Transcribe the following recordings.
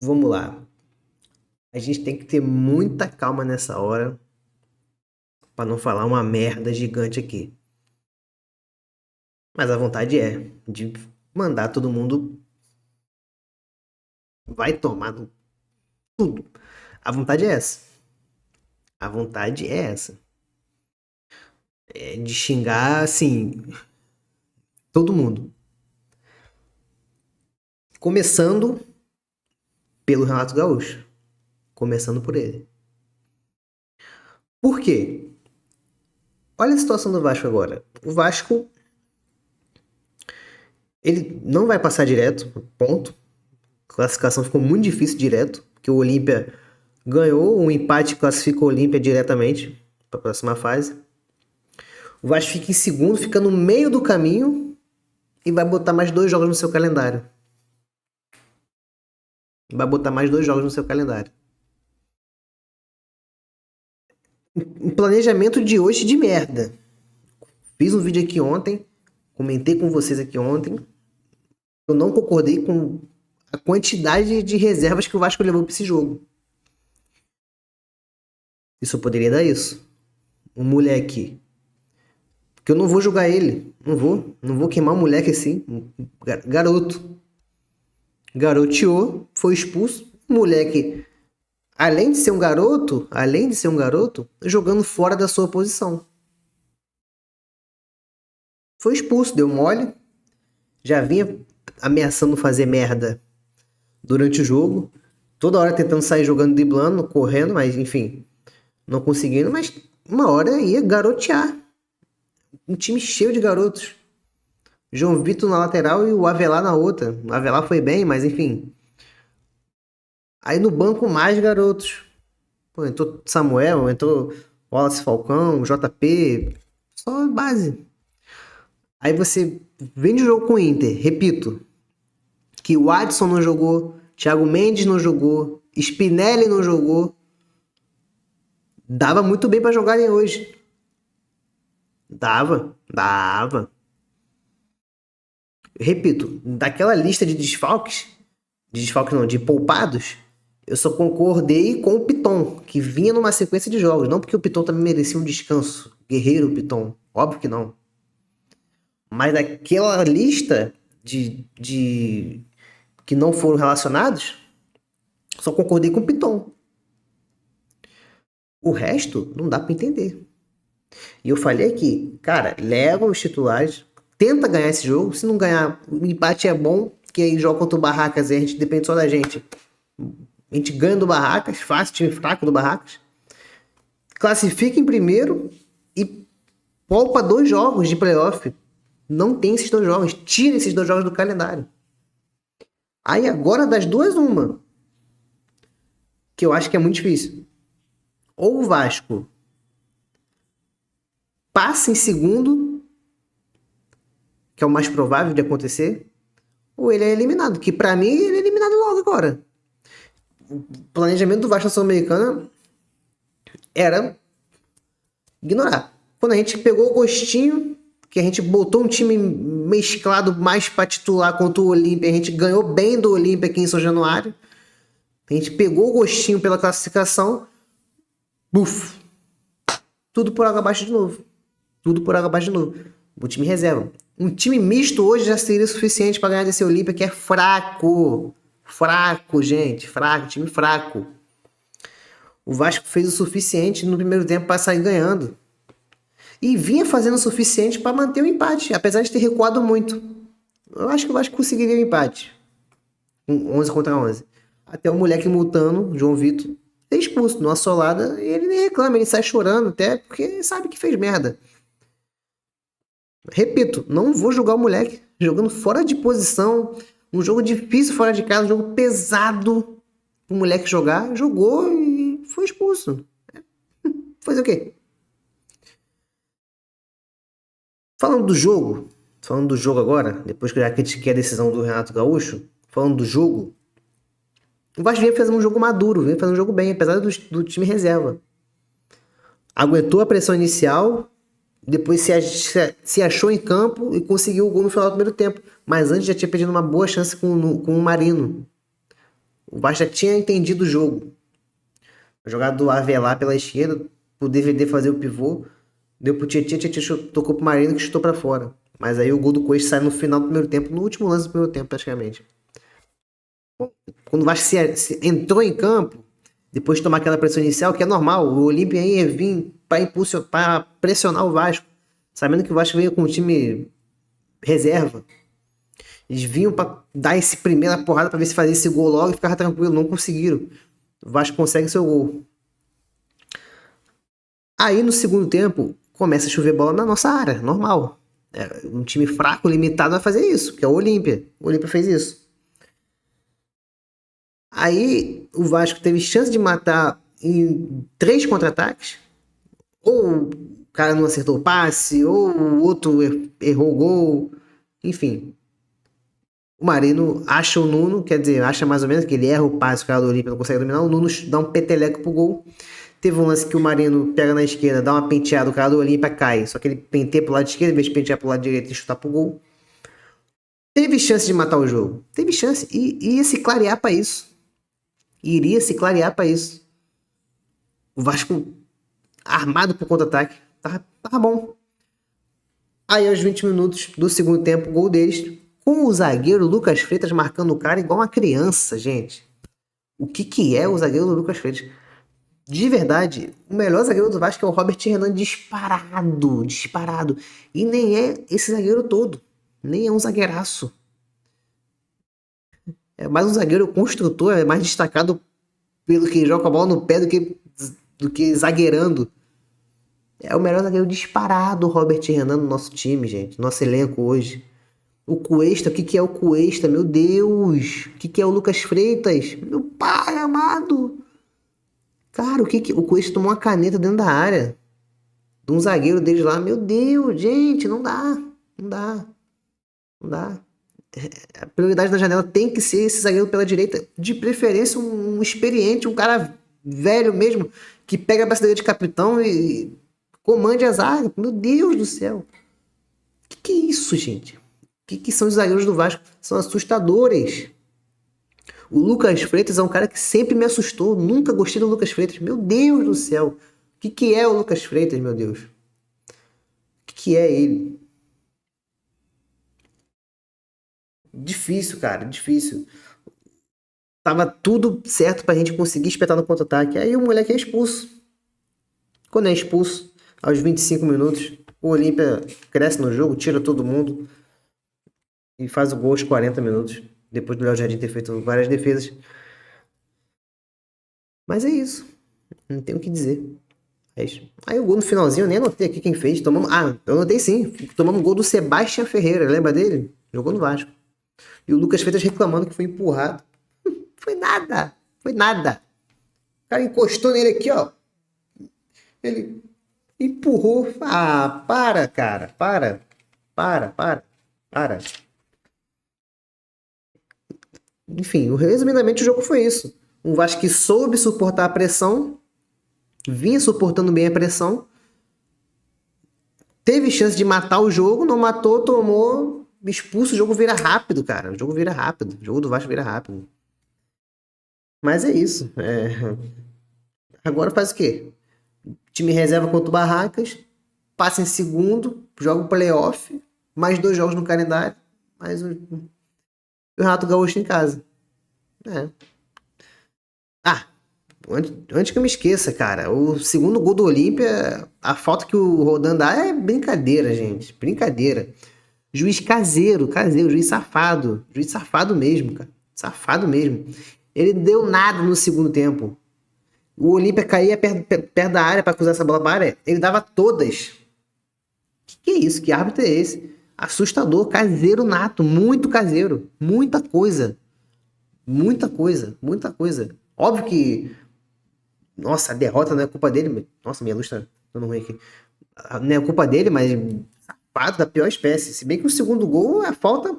Vamos lá. A gente tem que ter muita calma nessa hora para não falar uma merda gigante aqui. Mas a vontade é de mandar todo mundo vai tomar tudo. A vontade é essa. A vontade é essa. É de xingar, assim, todo mundo. Começando pelo Renato Gaúcho. Começando por ele. Por quê? Olha a situação do Vasco agora. O Vasco, ele não vai passar direto, ponto. A classificação ficou muito difícil direto, porque o Olímpia ganhou, um empate classificou o Olímpia diretamente para a próxima fase. O Vasco fica em segundo, fica no meio do caminho e vai botar mais 2 jogos no seu calendário. Vai botar mais 2 jogos no seu calendário. Um planejamento de hoje de merda. Fiz um vídeo aqui ontem, comentei com vocês aqui ontem. Eu não concordei com a quantidade de reservas que o Vasco levou para esse jogo. Isso poderia dar isso. Um moleque. Porque eu não vou julgar ele. Não vou queimar um moleque assim. Garoto. Garoteou, foi expulso. Moleque, além de ser um garoto, jogando fora da sua posição. Foi expulso, deu mole. Já vinha ameaçando fazer merda durante o jogo. Toda hora tentando sair jogando, driblando, correndo, mas enfim, não conseguindo. Mas uma hora ia garotear. Um time cheio de garotos. João Vitor na lateral e o Avelar na outra. O Avelar foi bem, mas enfim. Aí no banco mais garotos. Pô, entrou Samuel, entrou Wallace Falcão, JP. Só base. Aí você vem de jogo com o Inter, repito, que o Adson não jogou, Thiago Mendes não jogou, Spinelli não jogou. Dava muito bem para jogarem hoje. Dava. Repito, daquela lista de desfalques não, de poupados, eu só concordei com o Piton, que vinha numa sequência de jogos. Não porque o Piton também merecia um descanso. Guerreiro Piton. Óbvio que não. Mas daquela lista de que não foram relacionados, só concordei com o Piton. O resto não dá para entender. E eu falei aqui, cara, leva os titulares, tenta ganhar esse jogo. Se não ganhar, o empate é bom, que aí joga contra o Barracas e a gente depende só da gente. A gente ganha do Barracas, fácil, time fraco do Barracas. Classifica em primeiro e poupa 2 jogos de playoff. Não tem esses 2 jogos. Tira esses 2 jogos do calendário. Aí agora das duas, uma. Que eu acho que é muito difícil. Ou o Vasco passa em segundo, que é o mais provável de acontecer, ou ele é eliminado. Que pra mim ele é eliminado logo agora. O planejamento do Vasco Sul-Americana era ignorar. Quando a gente pegou o gostinho, que a gente botou um time mesclado mais para titular contra o Olímpia, a gente ganhou bem do Olímpia aqui em São Januário. A gente pegou o gostinho pela classificação, buf, tudo por água abaixo de novo. O time reserva. Um time misto hoje já seria suficiente para ganhar desse Olímpia, que é fraco. Fraco, gente. Fraco, time fraco. O Vasco fez o suficiente no primeiro tempo para sair ganhando. E vinha fazendo o suficiente para manter o empate, apesar de ter recuado muito. Eu acho que o Vasco conseguiria o empate. 11 contra 11. Até o moleque multano, João Vitor, ser expulso numa solada e ele nem reclama, ele sai chorando até porque sabe que fez merda. Repito, não vou julgar o moleque jogando fora de posição, um jogo difícil fora de casa, um jogo pesado o moleque jogar, jogou e foi expulso. Fazer o quê? Falando do jogo agora, depois que eu já critiquei a decisão do Renato Gaúcho, falando do jogo, o Vasco vinha fazendo um jogo maduro, vinha fazendo um jogo bem, apesar do time reserva. Aguentou a pressão inicial, depois se achou em campo e conseguiu o gol no final do primeiro tempo. Mas antes já tinha perdido uma boa chance com o Marino. O Vasco já tinha entendido o jogo. A jogada do Avelar pela esquerda, pro DVD fazer o pivô, deu pro Tietchan, tocou pro Marino que chutou pra fora. Mas aí o gol do Cuesta sai no final do primeiro tempo, no último lance do primeiro tempo, praticamente. Quando o Vasco entrou em campo, depois de tomar aquela pressão inicial, que é normal, o Olímpia ia vir para pressionar o Vasco, sabendo que o Vasco veio com o time reserva. Eles vinham para dar esse primeira porrada para ver se fazia esse gol logo e ficava tranquilo. Não conseguiram. O Vasco consegue seu gol. Aí no segundo tempo começa a chover bola na nossa área, normal. Um time fraco, limitado vai fazer isso, que é o Olímpia. O Olímpia fez isso. Aí o Vasco teve chance de matar em 3 contra-ataques. Ou o cara não acertou o passe, ou o outro errou o gol. Enfim. O Marino acha o Nuno, quer dizer, acha mais ou menos que ele erra o passe, o cara do Olímpia não consegue dominar. O Nuno dá um peteleco pro gol. Teve um lance que o Marino pega na esquerda, dá uma penteada, o cara do Olímpia cai. Só que ele penteia pro lado esquerdo, em vez de pentear pro lado direito e chutar pro gol. Teve chance de matar o jogo. Teve chance. E ia se clarear pra isso. Iria se clarear pra isso. O Vasco armado pro contra-ataque. Tava bom. Aí aos 20 minutos do segundo tempo, gol deles. Com o zagueiro Lucas Freitas marcando o cara igual uma criança, gente. O que é o zagueiro Lucas Freitas? De verdade, o melhor zagueiro do Vasco é o Robert Renan disparado. E nem é esse zagueiro todo. Nem é um zagueiraço. É mais um zagueiro construtor, é mais destacado pelo que joga a bola no pé do que zagueirando. É o melhor zagueiro disparado, o Robert Renan, no nosso time, gente. Nosso elenco hoje. O Cuesta, o que é o Cuesta? Meu Deus! O que é o Lucas Freitas? Meu pai amado! Cara, o Cuesta tomou uma caneta dentro da área. De um zagueiro deles lá. Meu Deus, gente, não dá. Não dá. Não dá. A prioridade da janela tem que ser esse zagueiro pela direita. De preferência, um experiente, um cara velho mesmo, que pega a braçadeira de capitão e comande a zaga. Meu Deus do céu. Que é isso, gente? Que são os zagueiros do Vasco? São assustadores. O Lucas Freitas é um cara que sempre me assustou. Nunca gostei do Lucas Freitas. Meu Deus do céu. O que é o Lucas Freitas, meu Deus? O que é ele? Difícil, cara. Difícil. Tava tudo certo pra gente conseguir espetar no contra-ataque. Aí o moleque é expulso. Quando é expulso, aos 25 minutos, o Olímpia cresce no jogo, tira todo mundo e faz o gol aos 40 minutos. Depois do Léo Jardim ter feito várias defesas. Mas é isso. Não tem o que dizer. Aí o gol no finalzinho, eu nem anotei aqui quem fez. Eu anotei sim. Tomamos um gol do Sebastião Ferreira, lembra dele? Jogou no Vasco. E o Lucas Freitas reclamando que foi empurrado. Foi nada. Foi nada. O cara encostou nele aqui, ó. Ele empurrou. Ah, para, cara. Para. Enfim, resumidamente o jogo foi isso. Um Vasco que soube suportar a pressão, vinha suportando bem a pressão, teve chance de matar o jogo, não matou, tomou, expulso, o jogo vira rápido, cara. O jogo vira rápido. O jogo do Vasco vira rápido. Mas é isso. Agora faz o quê? Time reserva contra o Barracas, passa em segundo, joga o playoff, mais 2 jogos no calendário, mais o Renato Gaúcho em casa. Antes que eu me esqueça, cara, o segundo gol do Olímpia, a falta que o Rodan dá é brincadeira, gente. Brincadeira. Juiz caseiro, juiz safado. Juiz safado mesmo, cara. Safado mesmo. Ele deu nada no segundo tempo. O Olímpia caía perto da área para cruzar essa bola para a área. Ele dava todas. Que é isso? Que árbitro é esse? Assustador, caseiro nato, muito caseiro. Muita coisa. Óbvio que nossa, a derrota não é culpa dele. Nossa, minha luz tá dando ruim aqui. Não é culpa dele, mas safado da pior espécie. Se bem que o segundo gol, a falta.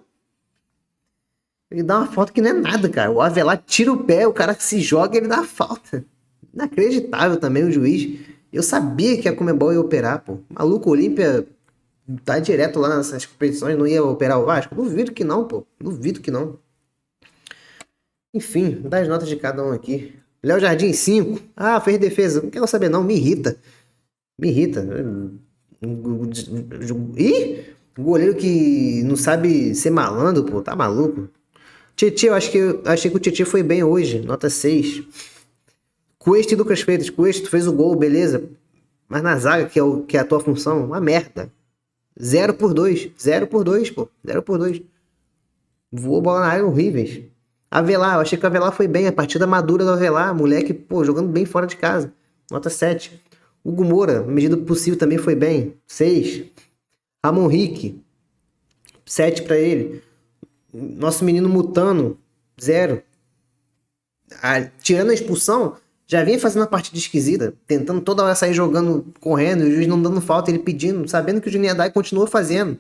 Ele dá uma falta que não é nada, cara. O Avelar tira o pé, o cara que se joga, ele dá a falta. Inacreditável também o juiz. Eu sabia que a Conmebol ia operar, pô. Maluco, o Olímpia tá direto lá nessas competições, não ia operar o Vasco? Duvido que não, pô. Duvido que não. Enfim, dá as notas de cada um aqui. Léo Jardim, 5. Ah, fez defesa. Não quero saber, não. Me irrita. Me irrita. Ih! Goleiro que não sabe ser malandro, pô. Tá maluco? Tietê, eu achei que o Tietê foi bem hoje. Nota 6. Cuesta e Lucas Freitas. Cuesta, tu fez o gol, beleza. Mas na zaga, que é a tua função, uma merda. 0 por 2. 0 por 2, pô. 0 por 2. Voou bola na área horríveis. Avelar, eu achei que o Avelar foi bem. A partida madura do Avelar. Moleque, pô, jogando bem fora de casa. Nota 7. Hugo Moura, na medida do possível, também foi bem. 6. Ramon Henrique, 7 pra ele. Nosso menino Mutano, 0. Tirando a expulsão, já vinha fazendo uma partida esquisita, tentando toda hora sair jogando, correndo, e o juiz não dando falta, ele pedindo, sabendo que o Juninho Haddad continuou fazendo.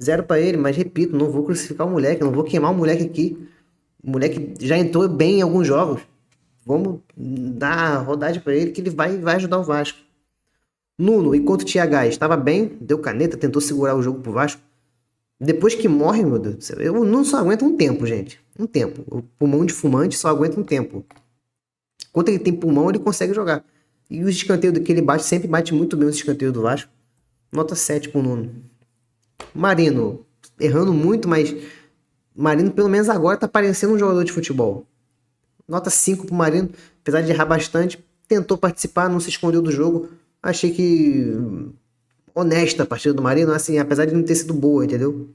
0 pra ele, mas repito, não vou crucificar o moleque, não vou queimar o moleque aqui. O moleque já entrou bem em alguns jogos. Vamos dar rodagem pra ele que ele vai ajudar o Vasco. Nuno, enquanto o TH estava bem, deu caneta, tentou segurar o jogo pro Vasco. Depois que morre, meu Deus do céu, eu não só aguento um tempo, gente. Um tempo. O pulmão de fumante só aguenta um tempo. Enquanto ele tem pulmão, ele consegue jogar. E os escanteios que ele bate, sempre bate muito bem os escanteios do Vasco. Nota 7 pro Nuno. Marino, errando muito, mas Marino pelo menos agora tá parecendo um jogador de futebol. Nota 5 pro Marino, apesar de errar bastante, tentou participar, não se escondeu do jogo. Achei que honesta a partida do Marino, assim, apesar de não ter sido boa, entendeu?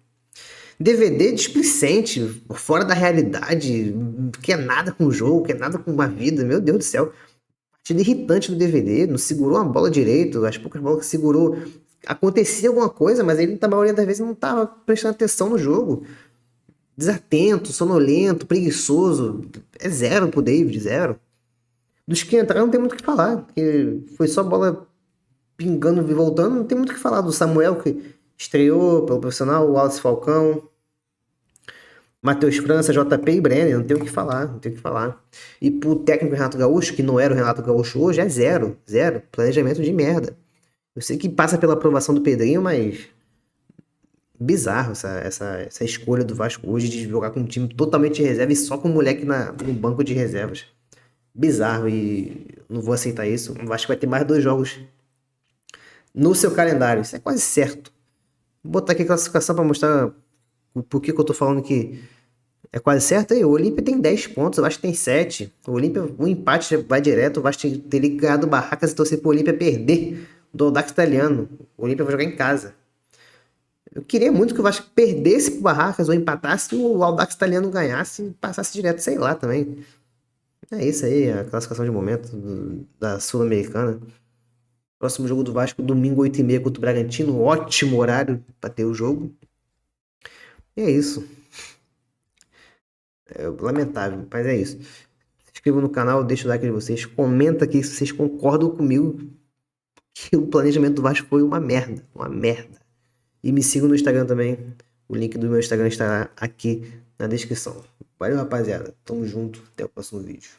DVD displicente, fora da realidade, quer nada com o jogo, quer nada com uma vida, meu Deus do céu. Partida irritante do DVD, não segurou a bola direito, as poucas bolas que segurou, acontecia alguma coisa, mas ele, na maioria das vezes, não estava prestando atenção no jogo. Desatento, sonolento, preguiçoso, é 0 pro David, 0. Dos que entraram não tem muito o que falar, porque foi só bola pingando e voltando, não tem muito o que falar do Samuel, que estreou pelo profissional, o Wallace Falcão, Matheus França, JP e Brenner, não tem o que falar, não tem o que falar. E pro técnico Renato Gaúcho, que não era o Renato Gaúcho hoje, é 0, 0. Planejamento de merda. Eu sei que passa pela aprovação do Pedrinho, mas bizarro essa escolha do Vasco hoje de jogar com um time totalmente de reserva e só com o moleque no banco de reservas. Bizarro e não vou aceitar isso. O Vasco vai ter mais 2 jogos no seu calendário, isso é quase certo. Vou botar aqui a classificação para mostrar por que eu tô falando que é quase certo. Aí, o Olímpia tem 10 pontos, o Vasco tem 7. O Olímpia, o empate vai direto, o Vasco teria ganhado o Barracas e torcer pro Olímpia perder do Audax Italiano. O Olímpia vai jogar em casa. Eu queria muito que o Vasco perdesse pro Barracas ou empatasse e o Audax Italiano ganhasse e passasse direto, sei lá também. É isso aí, a classificação de momento da Sul-Americana. Próximo jogo do Vasco, domingo, 8h30 contra o Bragantino. Ótimo horário para ter o jogo. E é isso. É lamentável, mas é isso. Se inscreva no canal, deixa o like de vocês. Comenta aqui se vocês concordam comigo que o planejamento do Vasco foi uma merda. Uma merda. E me sigam no Instagram também. O link do meu Instagram está aqui na descrição. Valeu, rapaziada. Tamo junto. Até o próximo vídeo.